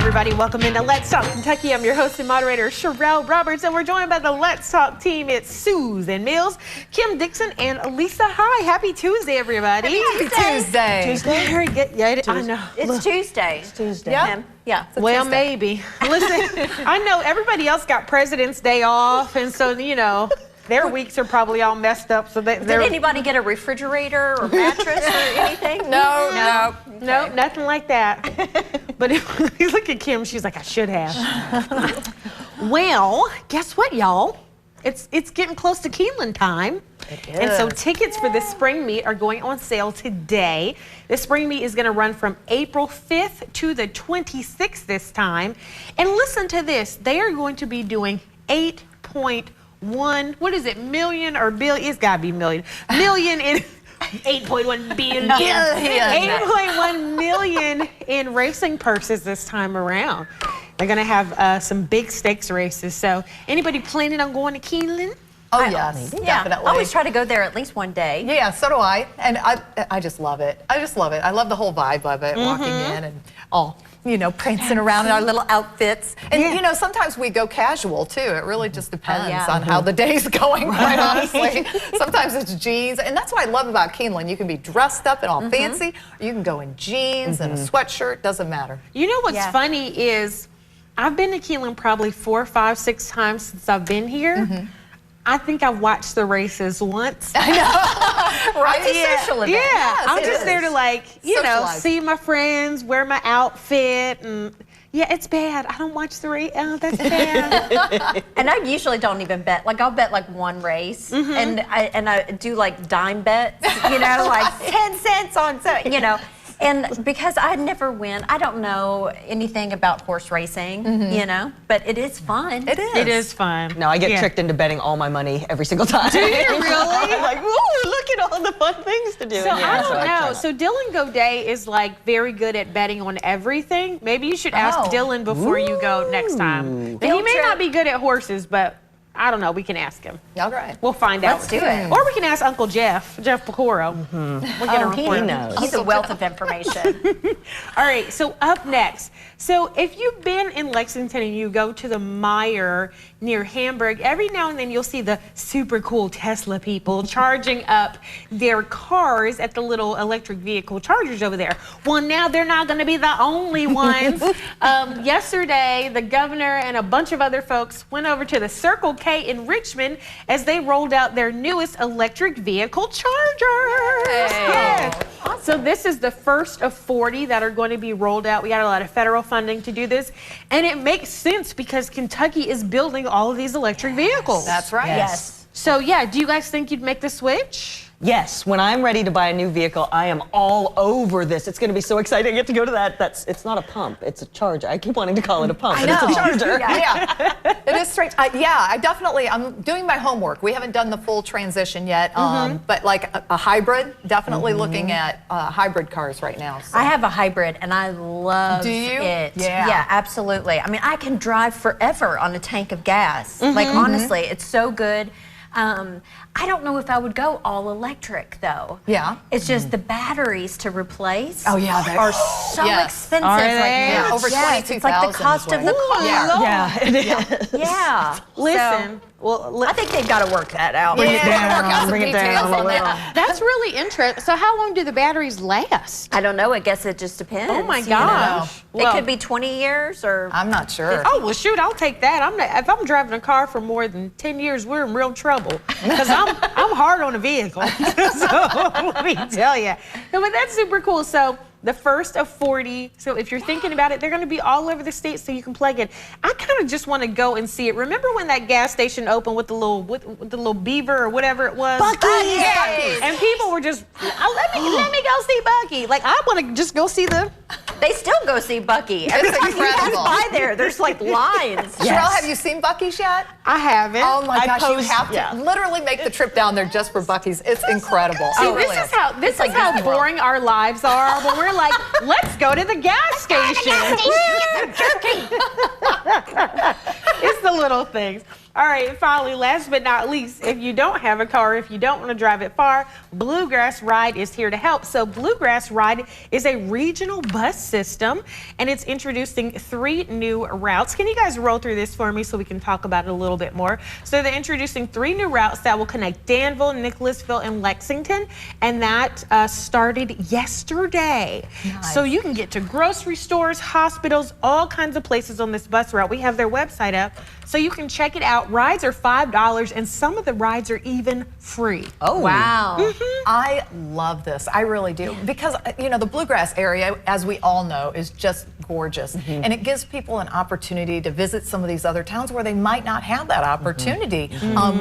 everybody. Welcome into Let's Talk Kentucky. I'm your host and moderator, Sherelle Roberts, and we're joined by the Let's Talk team. It's Susan Mills, Kim Dixon, and Lisa. Hi, happy Tuesday, everybody. Happy Tuesday. Tuesday. Very good. Yeah, I know. It's Tuesday. It's Tuesday. Yeah. Yeah. Well, maybe. Listen, I know everybody else got President's Day off, and so, you know, their weeks are probably all messed up. So Did anybody get a refrigerator or mattress or anything? No, nothing like that. But if you look at Kim, she's like, I should have. Well, guess what, y'all? It's getting close to Keeneland time. And so tickets for the spring meet are going on sale today. The spring meet is going to run from April 5th to the 26th this time. And listen to this. They are going to be doing 8.1, what is it, million or billion? It's got to be million. Million in 8.1 billion. 8.1 million in racing purses this time around. They're going to have some big stakes races. So anybody planning on going to Keeneland? Oh, yes, definitely. I always try to go there at least one day. Yeah, so do I. And I just love it. I just love it. I love the whole vibe of it, walking in and all, you know, prancing around in our little outfits. And, you know, sometimes we go casual, too. It really just depends on how the day's going, quite honestly. Sometimes it's jeans. And that's what I love about Keeneland. You can be dressed up and all fancy, or you can go in jeans and a sweatshirt. Doesn't matter. You know what's funny is I've been to Keeneland probably 4, 5, 6 times since I've been here. I think I've watched the races once. I know, right? It's a social event. Yeah, Yes, I'm just there to, like, you know, Socialize. see my friends, wear my outfit, and yeah, it's bad. I don't watch the race. Oh, that's bad. And I usually don't even bet. Like, I'll bet like one race, and I do like dime bets, you know, like 10 cents on, so, you know. And because I never win, I don't know anything about horse racing, you know, but it is fun. It is. It is fun. No, I get tricked into betting all my money every single time. Do you really? I'm like, ooh, look at all the fun things to do. So Yeah, I don't try know. not. So Dylan Goday is like very good at betting on everything. Maybe you should ask Dylan before you go next time. He may not be good at horses, but I don't know. We can ask him. All right. We'll find out. Let's do it. Or we can ask Uncle Jeff Pecoro. We'll get a report. He knows. He's a wealth of information. All right, so up next. So if you've been in Lexington and you go to the Meijer near Hamburg, every now and then you'll see the super cool Tesla people charging up their cars at the little electric vehicle chargers over there. Well, now they're not going to be the only ones. Yesterday, the governor and a bunch of other folks went over to the Circle K in Richmond as they rolled out their newest electric vehicle chargers. Yes. So this is the first of 40 that are going to be rolled out. We got a lot of federal funding to do this, and it makes sense because Kentucky is building all of these electric vehicles. That's right. Yes. So yeah, do you guys think you'd make the switch? Yes, when I'm ready to buy a new vehicle, I am all over this. It's going to be so exciting. I get to go to that. It's not a pump. It's a charger. I keep wanting to call it a pump, but it's a charger. Yeah, it is strange. I'm doing my homework. We haven't done the full transition yet, but like a hybrid, definitely looking at hybrid cars right now. So. I have a hybrid, and I love Do you? it. Yeah. Absolutely. I mean, I can drive forever on a tank of gas. Like, honestly, it's so good. I don't know if I would go all electric, though. Yeah. It's just the batteries to replace Oh, yeah, they are so expensive Are right they? now. Yeah, over Yes, it's like the $22,000 cost of the car. Yeah. Yeah, it is. Yeah. Listen, well, I think they've got to work that out. Work out some bring it down details a on little. that. that's really interesting. So how long do the batteries last? I don't know. I guess it just depends. Oh my you know. gosh. It could be 20 years or... I'm not sure. Oh, well, shoot, I'll take that. If I'm driving a car for more than 10 years, we're in real trouble. Because I'm hard on a vehicle. So let me tell you. No, but that's super cool. So the first of 40. So if you're thinking about it, they're going to be all over the state so you can plug in. I kind of just want to go and see it. Remember when that gas station opened with the little beaver or whatever it was? Buc-ee's! Yes. And people were just, let me go see Bucky. Like, I want to just go see the... They still go see Bucky. Every time you pass incredible. by there, there's like lines. Sherelle, have you seen Buc-ee's yet? I haven't. Oh my I gosh, you post- have to yeah. literally make the trip down there just for Buc-ee's. It's incredible. See, It really this is how like Disney World. boring our lives are when we're like, let's go to the gas station. It's the little things. All right, finally, last but not least, if you don't have a car, if you don't want to drive it far, Bluegrass Ride is here to help. So Bluegrass Ride is a regional bus system, and it's introducing 3 new routes. Can you guys roll through this for me so we can talk about it a little bit more? So they're introducing 3 new routes that will connect Danville, Nicholasville, and Lexington, and that started yesterday. Nice. So you can get to grocery stores, hospitals, all kinds of places on this bus route. We have their website up, so you can check it out. Rides are $5, and some of the rides are even free. Oh, Wow. I love this. I really do. Because, you know, the Bluegrass area, as we all know, is just gorgeous. And it gives people an opportunity to visit some of these other towns where they might not have that opportunity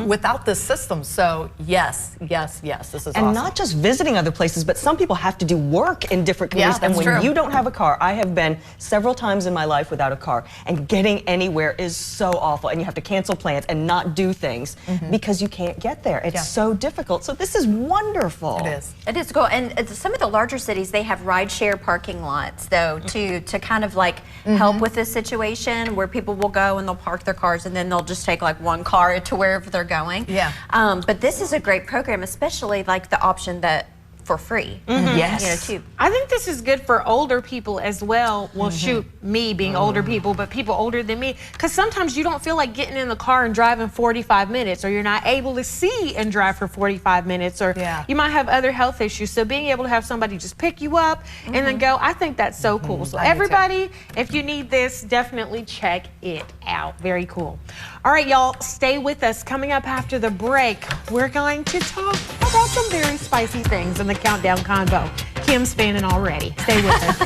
without this system. So, yes, yes, yes, this is And awesome. not just visiting other places, but some people have to do work in different communities. Yeah, and that's when true. you don't have a car, I have been several times in my life without a car, and getting anywhere is so awful. And you have to cancel plans and not do things because you can't get there. It's so difficult. So this is wonderful. It is. It is cool. And some of the larger cities, they have rideshare parking lots, though, to kind of like help with this situation where people will go and they'll park their cars and then they'll just take like one car to wherever they're going. Yeah. But this is a great program, especially like the option that for free. Yes. You know, too. I think this is good for older people as well. Well, shoot, me being older people, but people older than me. Because sometimes you don't feel like getting in the car and driving 45 minutes, or you're not able to see and drive for 45 minutes, or you might have other health issues. So being able to have somebody just pick you up and then go, I think that's so cool. So everybody, if you need this, definitely check it out. Very cool. All right, y'all, stay with us. Coming up after the break, we're going to talk about some very spicy things in the Countdown Convo. Kim's fanning already. Stay with us.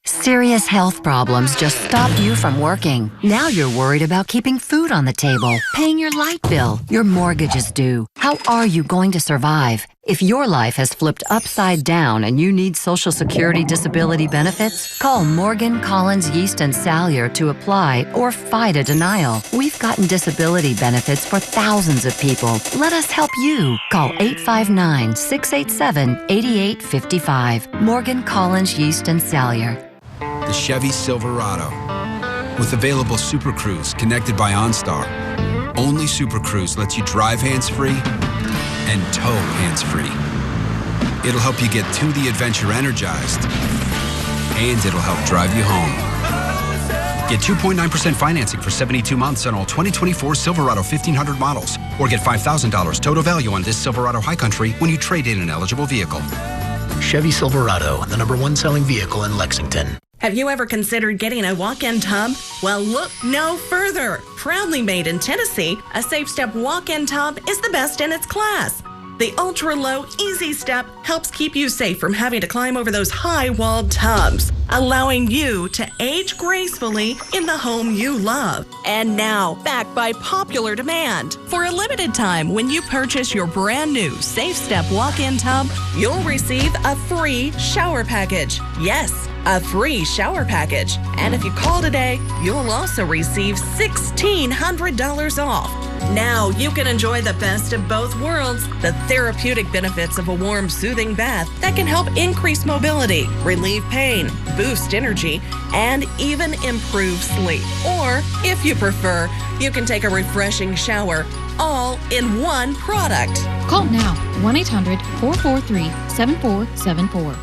Serious health problems just stopped you from working. Now you're worried about keeping food on the table, paying your light bill, your mortgage is due. How are you going to survive? If your life has flipped upside down and you need Social Security disability benefits, call Morgan, Collins, Yeast, and Salyer to apply or fight a denial. We've gotten disability benefits for thousands of people. Let us help you. Call 859-687-8855. Morgan, Collins, Yeast, and Salyer. The Chevy Silverado. With available Super Cruise connected by OnStar. Only Super Cruise lets you drive hands-free and tow hands-free. It'll help you get to the adventure energized, and it'll help drive you home. Get 2.9% financing for 72 months on all 2024 Silverado 1500 models, or get $5,000 total value on this Silverado High Country when you trade in an eligible vehicle. Chevy Silverado, the #1 selling vehicle in Lexington. Have you ever considered getting a walk-in tub? Well, look no further. Proudly made in Tennessee, a Safe Step walk-in tub is the best in its class. The ultra-low, easy step helps keep you safe from having to climb over those high-walled tubs, allowing you to age gracefully in the home you love. And now, back by popular demand. For a limited time, when you purchase your brand new Safe Step walk-in tub, you'll receive a free shower package. Yes, a free shower package. And if you call today, you'll also receive $1,600 off. Now you can enjoy the best of both worlds, the therapeutic benefits of a warm, soothing bath that can help increase mobility, relieve pain, boost energy, and even improve sleep. Or, if you prefer, you can take a refreshing shower, all in one product. Call now, 1-800-443-7474.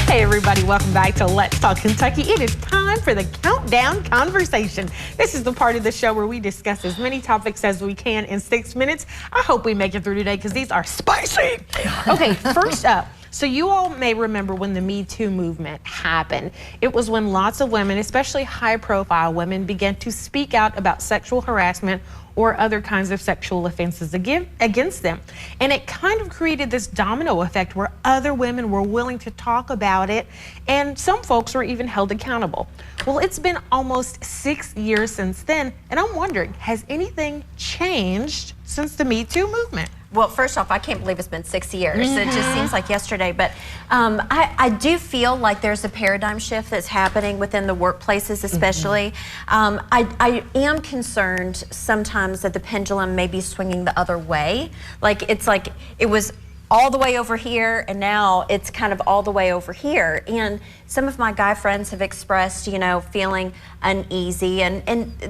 Hey everybody, welcome back to Let's Talk Kentucky. It is time for the Countdown Conversation. This is the part of the show where we discuss as many topics as we can in 6 minutes. I hope we make it through today because these are spicy. Okay, first up. So you all may remember when the Me Too movement happened. It was when lots of women, especially high-profile women, began to speak out about sexual harassment or other kinds of sexual offenses against them. And it kind of created this domino effect where other women were willing to talk about it, and some folks were even held accountable. Well, it's been almost 6 years since then, and I'm wondering, has anything changed since the Me Too movement? Well, first off, I can't believe it's been 6 years. It just seems like yesterday. But I do feel like there's a paradigm shift that's happening within the workplaces, especially. I am concerned sometimes that the pendulum may be swinging the other way. Like, it's like it was all the way over here, and now it's kind of all the way over here. And some of my guy friends have expressed, you know, feeling uneasy, and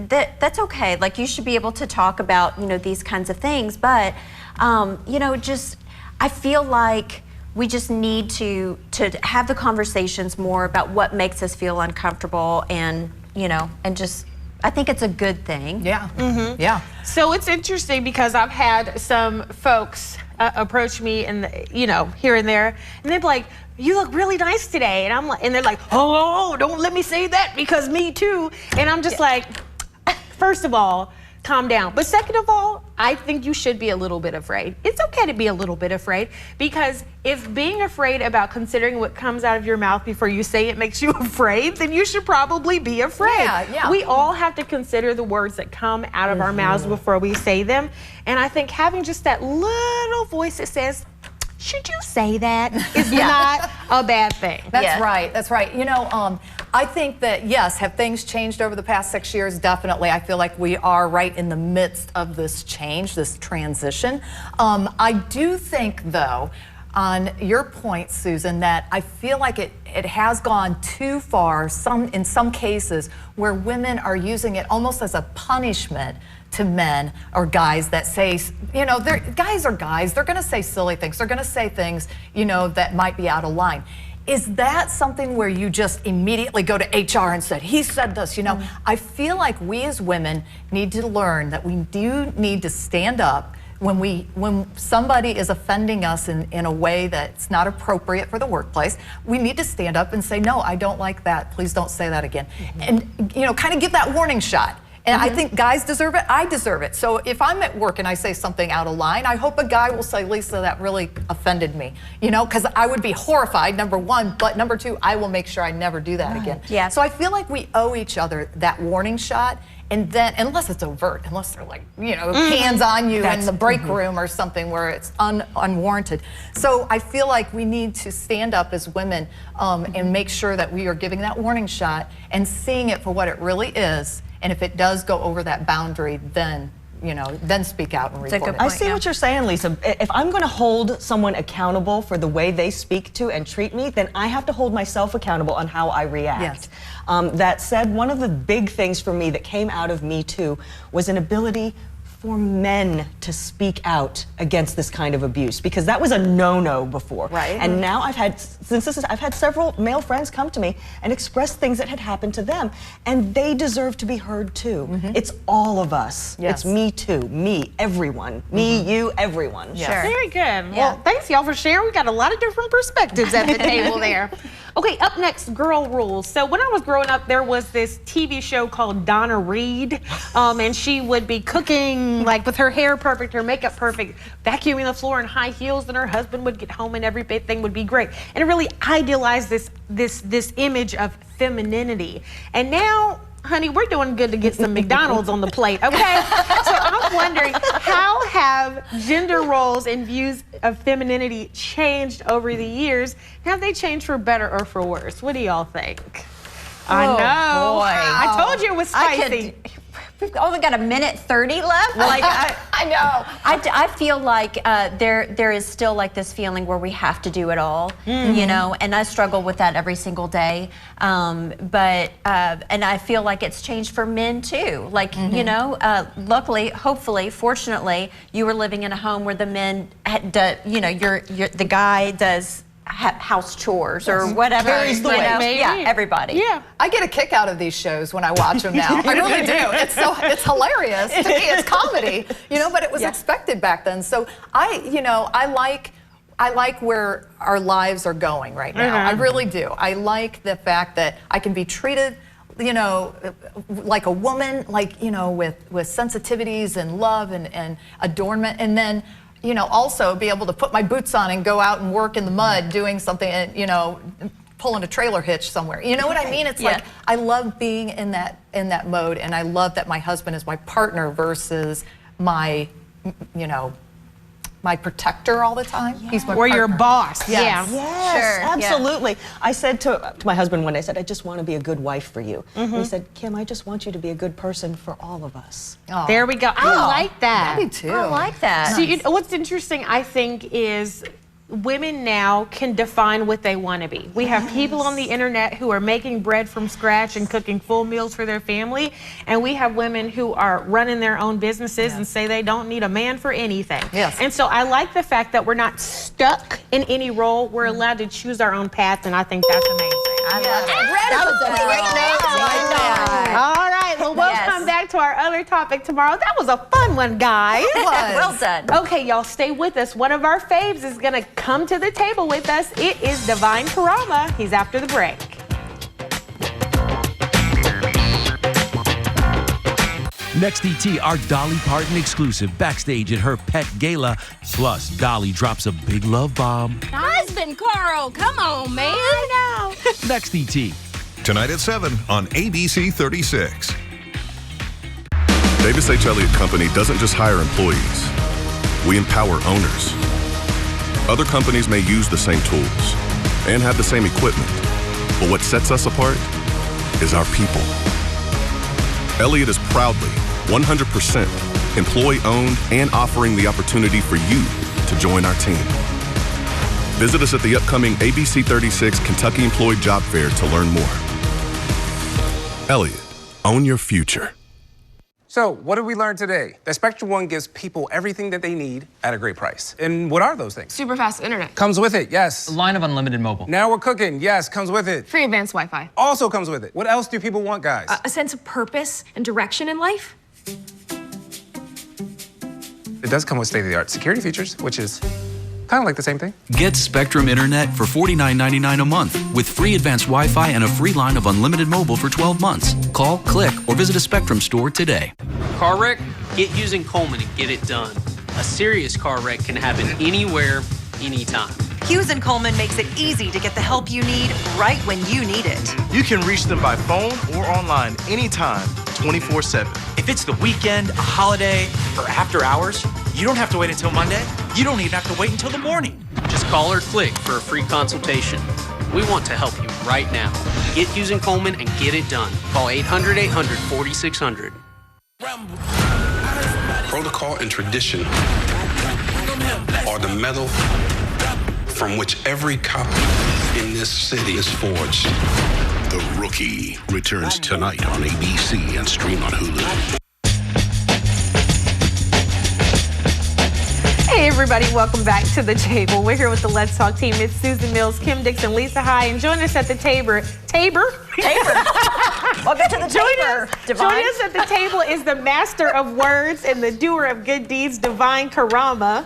that's okay. Like, you should be able to talk about, you know, these kinds of things, but you know, just I feel like we just need to have the conversations more about what makes us feel uncomfortable, and you know, and just I think it's a good thing. Yeah. Yeah. So it's interesting because I've had some folks approach me, and you know, here and there, and they're like, "You look really nice today," and I'm like, and they're like, "Oh, don't let me say that because me too," and I'm just like, first of all, calm down. But second of all, I think you should be a little bit afraid. It's okay to be a little bit afraid, because if being afraid about considering what comes out of your mouth before you say it makes you afraid, then you should probably be afraid. Yeah. We all have to consider the words that come out of our mouths before we say them. And I think having just that little voice that says, should you say that, is not a bad thing. That's right. That's right. You know, I think that, yes, have things changed over the past 6 years? Definitely. I feel like we are right in the midst of this change, this transition. I do think, though, on your point, Susan, that I feel like it has gone too far in some cases where women are using it almost as a punishment to men or guys that say, you know, guys are guys. They're going to say silly things. They're going to say things, you know, that might be out of line. Is that something where you just immediately go to HR and said, he said this, you know? I feel like we as women need to learn that we do need to stand up when somebody is offending us in a way that's not appropriate for the workplace. We need to stand up and say, no, I don't like that. Please don't say that again. And, you know, kind of give that warning shot. And I think guys deserve it. I deserve it. So if I'm at work and I say something out of line, I hope a guy will say, Lisa, that really offended me. You know, because I would be horrified, number one. But number two, I will make sure I never do that again. Yeah. So I feel like we owe each other that warning shot. And then, unless it's overt, unless they're like, you know, hands on you in the break room or something where it's unwarranted. So I feel like we need to stand up as women and make sure that we are giving that warning shot and seeing it for what it really is. And if it does go over that boundary, then, you know, then speak out and report it. I see what you're saying, Lisa. If I'm going to hold someone accountable for the way they speak to and treat me, then I have to hold myself accountable on how I react. Yes. That said, one of the big things for me that came out of Me Too was an ability for men to speak out against this kind of abuse, because that was a no-no before. Right. And now I've had several male friends come to me and express things that had happened to them, and they deserve to be heard too. It's all of us. Yes. It's me too. Me, everyone. Me, you, everyone. Yes. Sure. Very good. Well, thanks y'all for sharing. We got a lot of different perspectives at the table there. Okay, up next, girl rules. So when I was growing up, there was this TV show called Donna Reed, and she would be cooking like with her hair perfect, her makeup perfect, vacuuming the floor in high heels, and her husband would get home and everything would be great. And it really idealized this image of femininity. And now, honey, we're doing good to get some McDonald's on the plate, okay? So I'm wondering, how have gender roles and views of femininity changed over the years? Have they changed for better or for worse? What do y'all think? I know. Boy. I told you it was spicy. We've only got 1:30 left. Like I know. I feel like there is still like this feeling where we have to do it all, you know, and I struggle with that every single day. But and I feel like it's changed for men too. Like you know, luckily, hopefully, fortunately, you were living in a home where the men, you know, the guy does house chores or whatever. Carries the you weight. know? Maybe. Yeah, everybody. Yeah. I get a kick out of these shows when I watch them now. I really do. It's hilarious. To me, it's comedy, you know, but it was expected back then. So I like where our lives are going right now. I really do. I like the fact that I can be treated, you know, like a woman, like, you know, with sensitivities and love and adornment, and then, you know, also be able to put my boots on and go out and work in the mud doing something, you know, pulling a trailer hitch somewhere. You know what I mean? It's like, I love being in that mode, and I love that my husband is my partner versus my, you know, my protector all the time. He's my Or partner. your boss. Yes. Yeah. Yes, Sure, absolutely. I said to my husband one day, I said, I just want to be a good wife for you. And he said, Kim, I just want you to be a good person for all of us. Oh. There we go. I like that. I do too. I like that. So what's interesting, I think, is women now can define what they want to be. We have people on the internet who are making bread from scratch and cooking full meals for their family, and we have women who are running their own businesses and say they don't need a man for anything. Yes. And so I like the fact that we're not stuck in any role. We're allowed to choose our own path, and I think that's amazing. I love it. That was a great name. All right, well, we'll come back to our other topic tomorrow. That was a fun one, guys. Well done. Okay, y'all, stay with us. One of our faves is going to come to the table with us. It is Divine Karama. He's after the break. Next ET, our Dolly Parton exclusive backstage at her pet gala. Plus, Dolly drops a big love bomb. Husband, Carl, come on, man. I know. Next ET. Tonight at 7 on ABC 36. Davis H. Elliott Company doesn't just hire employees. We empower owners. Other companies may use the same tools and have the same equipment, but what sets us apart is our people. Elliott is proudly 100% employee-owned and offering the opportunity for you to join our team. Visit us at the upcoming ABC 36 Kentucky Employee Job Fair to learn more. Elliott, own your future. So, what did we learn today? That Spectrum One gives people everything that they need at a great price. And what are those things? Super fast internet. Comes with it, yes. A line of unlimited mobile. Now we're cooking, yes, comes with it. Free advanced Wi-Fi. Also comes with it. What else do people want, guys? A sense of purpose and direction in life. It does come with state-of-the-art security features, which is kind of like the same thing. Get Spectrum Internet for $49.99 a month with free advanced Wi-Fi and a free line of unlimited mobile for 12 months. Call, click, or visit a Spectrum store today. Car wreck? Get Hughes & Coleman and get it done. A serious car wreck can happen anywhere, anytime. Hughes & Coleman makes it easy to get the help you need right when you need it. You can reach them by phone or online anytime, 24/7. If it's the weekend, a holiday, or after hours, you don't have to wait until Monday. You don't even have to wait until the morning. Just call or click for a free consultation. We want to help you right now. Get Hughes & Coleman and get it done. Call 800-800-4600. Protocol and tradition are the metal from which every cop in this city is forged. The Rookie returns tonight on ABC and stream on Hulu. Hey everybody, welcome back to the table. We're here with the Let's Talk team. It's Susan Mills, Kim Dixon, Lisa High, and join us at the table. Welcome to the table. Join us at the table is the master of words and the doer of good deeds, Divine Karama.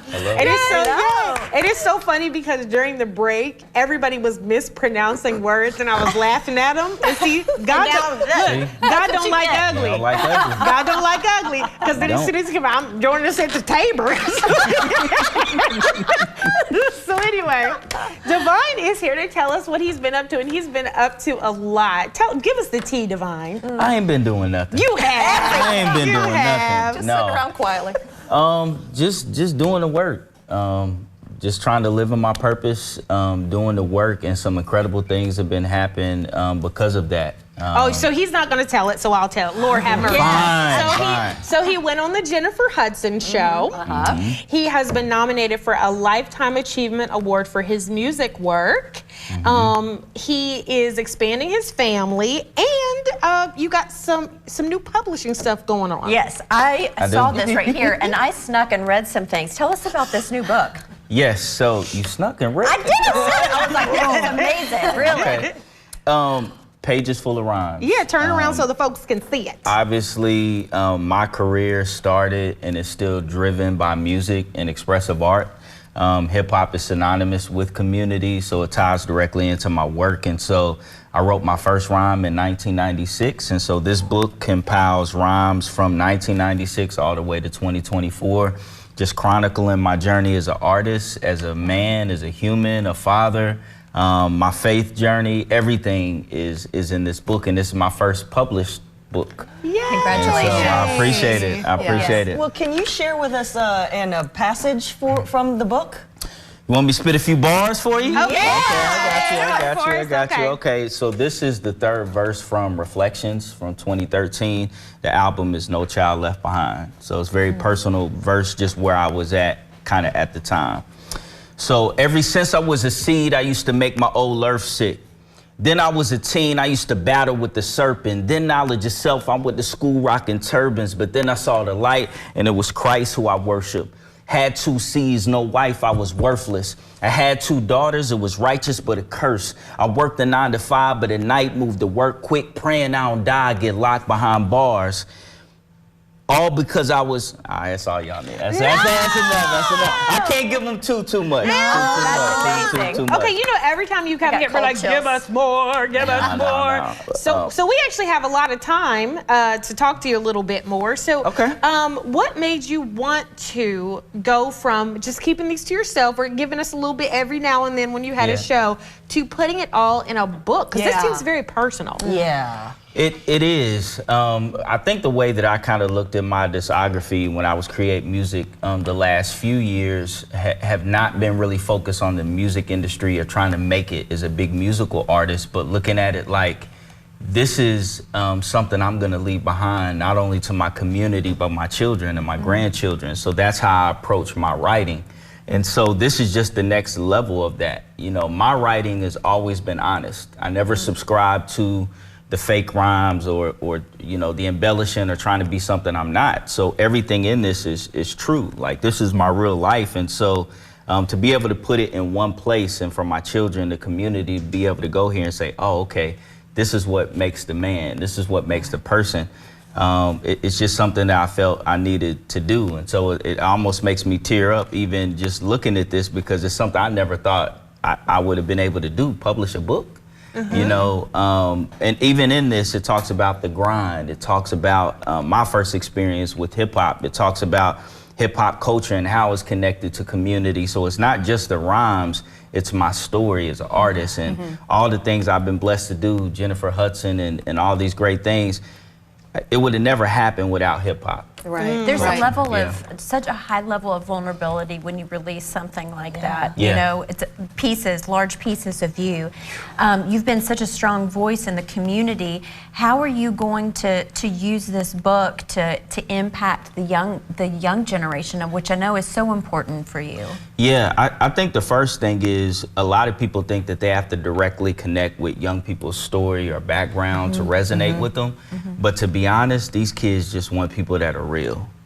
It is so funny because during the break, everybody was mispronouncing words, and I was laughing at them. And see, God don't like ugly. God don't like ugly. Because then as soon as he came out, I'm joining us at the table. So anyway, Divine is here to tell us what he's been up to, and he's been up to a lot. Give us the tea, Divine. I ain't been doing nothing. You have. I ain't been doing nothing. Just sitting around quietly. Just doing the work. Just trying to live in my purpose, doing the work, and some incredible things have been happening because of that. So he's not going to tell it, so I'll tell it. Lord have mercy. So he went on the Jennifer Hudson show. He has been nominated for a Lifetime Achievement Award for his music work. He is expanding his family, and you got some new publishing stuff going on. Yes, I saw this right here, and I snuck and read some things. Tell us about this new book. Yes, so you snuck and read. I did. I was like, this is amazing, really. Okay. Pages full of rhymes. Yeah, turn around so the folks can see it. Obviously, my career started and is still driven by music and expressive art. Hip hop is synonymous with community, so it ties directly into my work. And so I wrote my first rhyme in 1996. And so this book compiles rhymes from 1996 all the way to 2024. Just chronicling my journey as an artist, as a man, as a human, a father, my faith journey. Everything is in this book, and this is my first published book. Yeah. Congratulations. So I appreciate it. I appreciate it. Well, can you share with us a passage from the book? You want me to spit a few bars for you? Okay. I got you. Okay, so this is the third verse from Reflections from 2013. The album is No Child Left Behind. So it's a very personal verse, just where I was at kind of at the time. So ever since I was a seed, I used to make my old earth sick. Then I was a teen, I used to battle with the serpent. Then knowledge of self, I'm with the school rocking turbans. But then I saw the light, and it was Christ who I worship. Had 2 seeds, no wife, I was worthless. I had 2 daughters, it was righteous but a curse. I worked a 9 to 5, but at night moved to work quick, praying I don't die, get locked behind bars. All because I was, that's all y'all need. That's enough. I can't give them too much. Too much. Okay, you know, every time you come here, we're like, give us more, give us more. So we actually have a lot of time to talk to you a little bit more. So what made you want to go from just keeping these to yourself or giving us a little bit every now and then when you had a show to putting it all in a book? Because this seems very personal. Yeah. It is. I think the way that I kind of looked at my discography when I was creating music the last few years have not been really focused on the music industry or trying to make it as a big musical artist, but looking at it like this is something I'm going to leave behind, not only to my community, but my children and my grandchildren. So that's how I approach my writing. And so this is just the next level of that. You know, my writing has always been honest. I never subscribed to the fake rhymes or you know, the embellishing or trying to be something I'm not. So everything in this is true. Like, this is my real life. And so to be able to put it in one place and for my children, the community, to be able to go here and say, oh, okay, this is what makes the man, this is what makes the person. It's just something that I felt I needed to do. And so it almost makes me tear up even just looking at this, because it's something I never thought I would have been able to do, publish a book. You know, and even in this, it talks about the grind. It talks about my first experience with hip hop. It talks about hip hop culture and how it's connected to community. So it's not just the rhymes, it's my story as an artist and all the things I've been blessed to do, Jennifer Hudson and all these great things. It would have never happened without hip hop. Right. There's a level of, such a high level of vulnerability when you release something like that. Yeah. You know, it's pieces, large pieces of you. You've been such a strong voice in the community. How are you going to use this book to impact the young generation, of which I know is so important for you? Yeah, I think the first thing is a lot of people think that they have to directly connect with young people's story or background to resonate with them. But to be honest, these kids just want people that are real.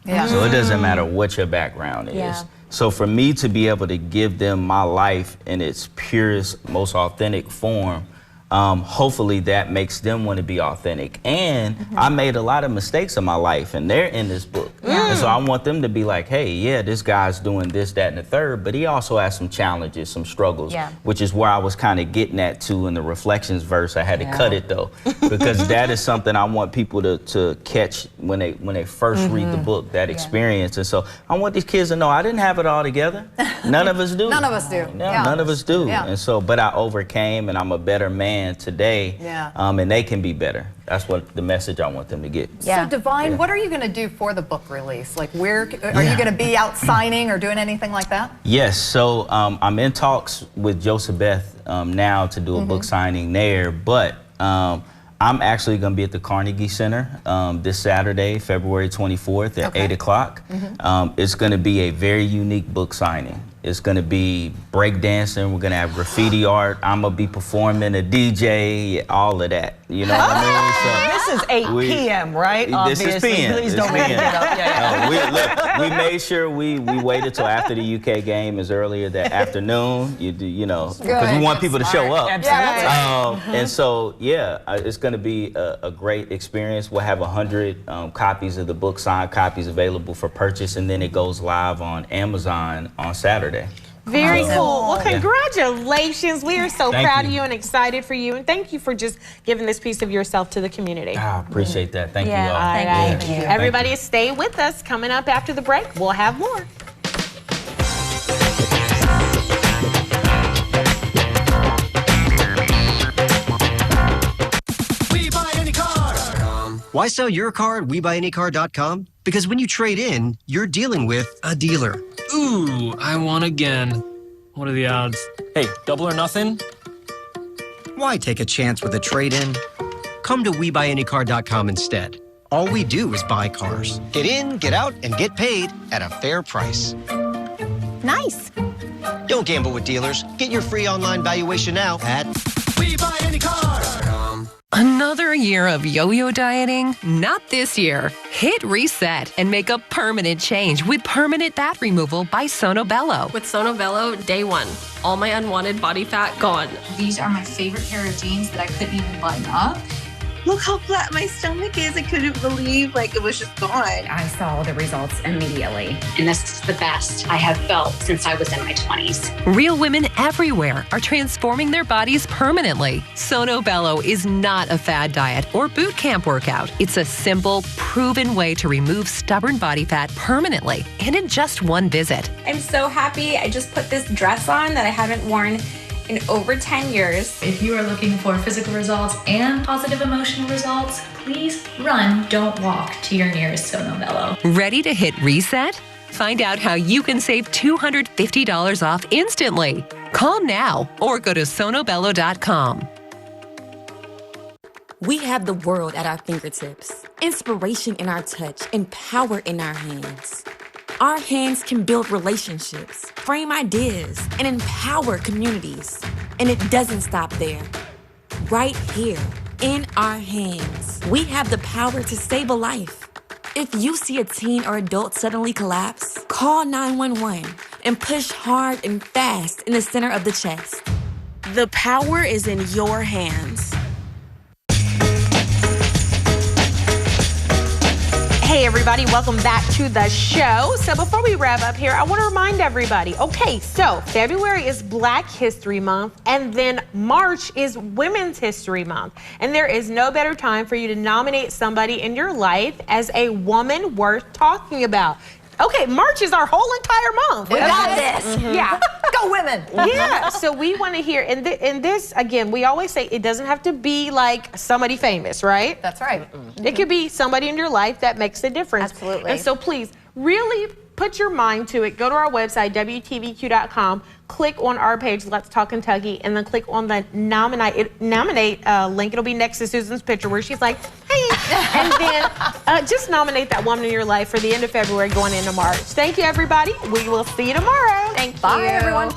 So it doesn't matter what your background is. So for me to be able to give them my life in its purest, most authentic form, hopefully that makes them want to be authentic. And I made a lot of mistakes in my life, and they're in this book. And so I want them to be like, hey, yeah, this guy's doing this, that, and the third, but he also has some challenges, some struggles, which is where I was kind of getting at too in the reflections verse. I had to cut it though, because that is something I want people to catch when they first read the book, that experience. And so I want these kids to know I didn't have it all together. None of us do. None of us do. None of us do. And so, but I overcame, and I'm a better man today, and they can be better. That's what the message I want them to get. So Divine, what are you going to do for the book release? Like, where are you going to be out signing or doing anything like that? Yes, so I'm in talks with Joseph Beth now to do a book signing there, but I'm actually going to be at the Carnegie Center this Saturday, February 24th at 8 o'clock. It's going to be a very unique book signing. It's going to be breakdancing. We're going to have graffiti art. I'm going to be performing, a DJ, all of that. You know what I mean? So this is 8 p.m., right? This is PM. Please don't make me get up. We made sure we waited till after the UK game is earlier that afternoon. You know, because we want people to show up. Absolutely. And so, it's going to be a great experience. We'll have 100 copies of the book, signed copies available for purchase, and then it goes live on Amazon on Saturday. Very cool. Well, congratulations. We are so proud of you and excited for you. And thank you for just giving this piece of yourself to the community. I appreciate that. Thank you all. All right. Everybody stay with us. Coming up after the break, we'll have more. Why sell your car at WeBuyAnyCar.com? Because when you trade in, you're dealing with a dealer. Ooh, I won again. What are the odds? Hey, double or nothing? Why take a chance with a trade-in? Come to WeBuyAnyCar.com instead. All we do is buy cars. Get in, get out, and get paid at a fair price. Nice. Don't gamble with dealers. Get your free online valuation now at WeBuyAnyCar.com. Another year of yo-yo dieting? Not this year. Hit reset and make a permanent change with permanent fat removal by Sono Bello. With Sono Bello, day one, all my unwanted body fat gone. These are my favorite pair of jeans that I couldn't even button up. Look how flat my stomach is. I couldn't believe it was just gone. I saw the results immediately. And this is the best I have felt since I was in my 20s. Real women everywhere are transforming their bodies permanently. Sono Bello is not a fad diet or boot camp workout. It's a simple, proven way to remove stubborn body fat permanently and in just one visit. I'm so happy. I just put this dress on that I haven't worn in over 10 years. If you are looking for physical results and positive emotional results, please run, don't walk to your nearest Sono Bello. Ready to hit reset? Find out how you can save $250 off instantly. Call now or go to sonobello.com. We have the world at our fingertips, inspiration in our touch, and power in our hands. Our hands can build relationships, frame ideas, and empower communities. And it doesn't stop there. Right here, in our hands, we have the power to save a life. If you see a teen or adult suddenly collapse, call 911 and push hard and fast in the center of the chest. The power is in your hands. Hey everybody, welcome back to the show. So before we wrap up here, I want to remind everybody, okay, so February is Black History Month, and then March is Women's History Month. And there is no better time for you to nominate somebody in your life as a woman worth talking about. Okay, March is our whole entire month. We got this. Mm-hmm. Yeah. Go women. Yeah, so we want to hear, and this, again, we always say it doesn't have to be like somebody famous, right? That's right. It could be somebody in your life that makes a difference. Absolutely. And so please, really put your mind to it. Go to our website, WTVQ.com, click on our page, Let's Talk Kentucky, and then click on the nominate link. It'll be next to Susan's picture where she's like, hey. And then just nominate that woman in your life for the end of February going into March. Thank you, everybody. We will see you tomorrow. Thank you. Bye, everyone.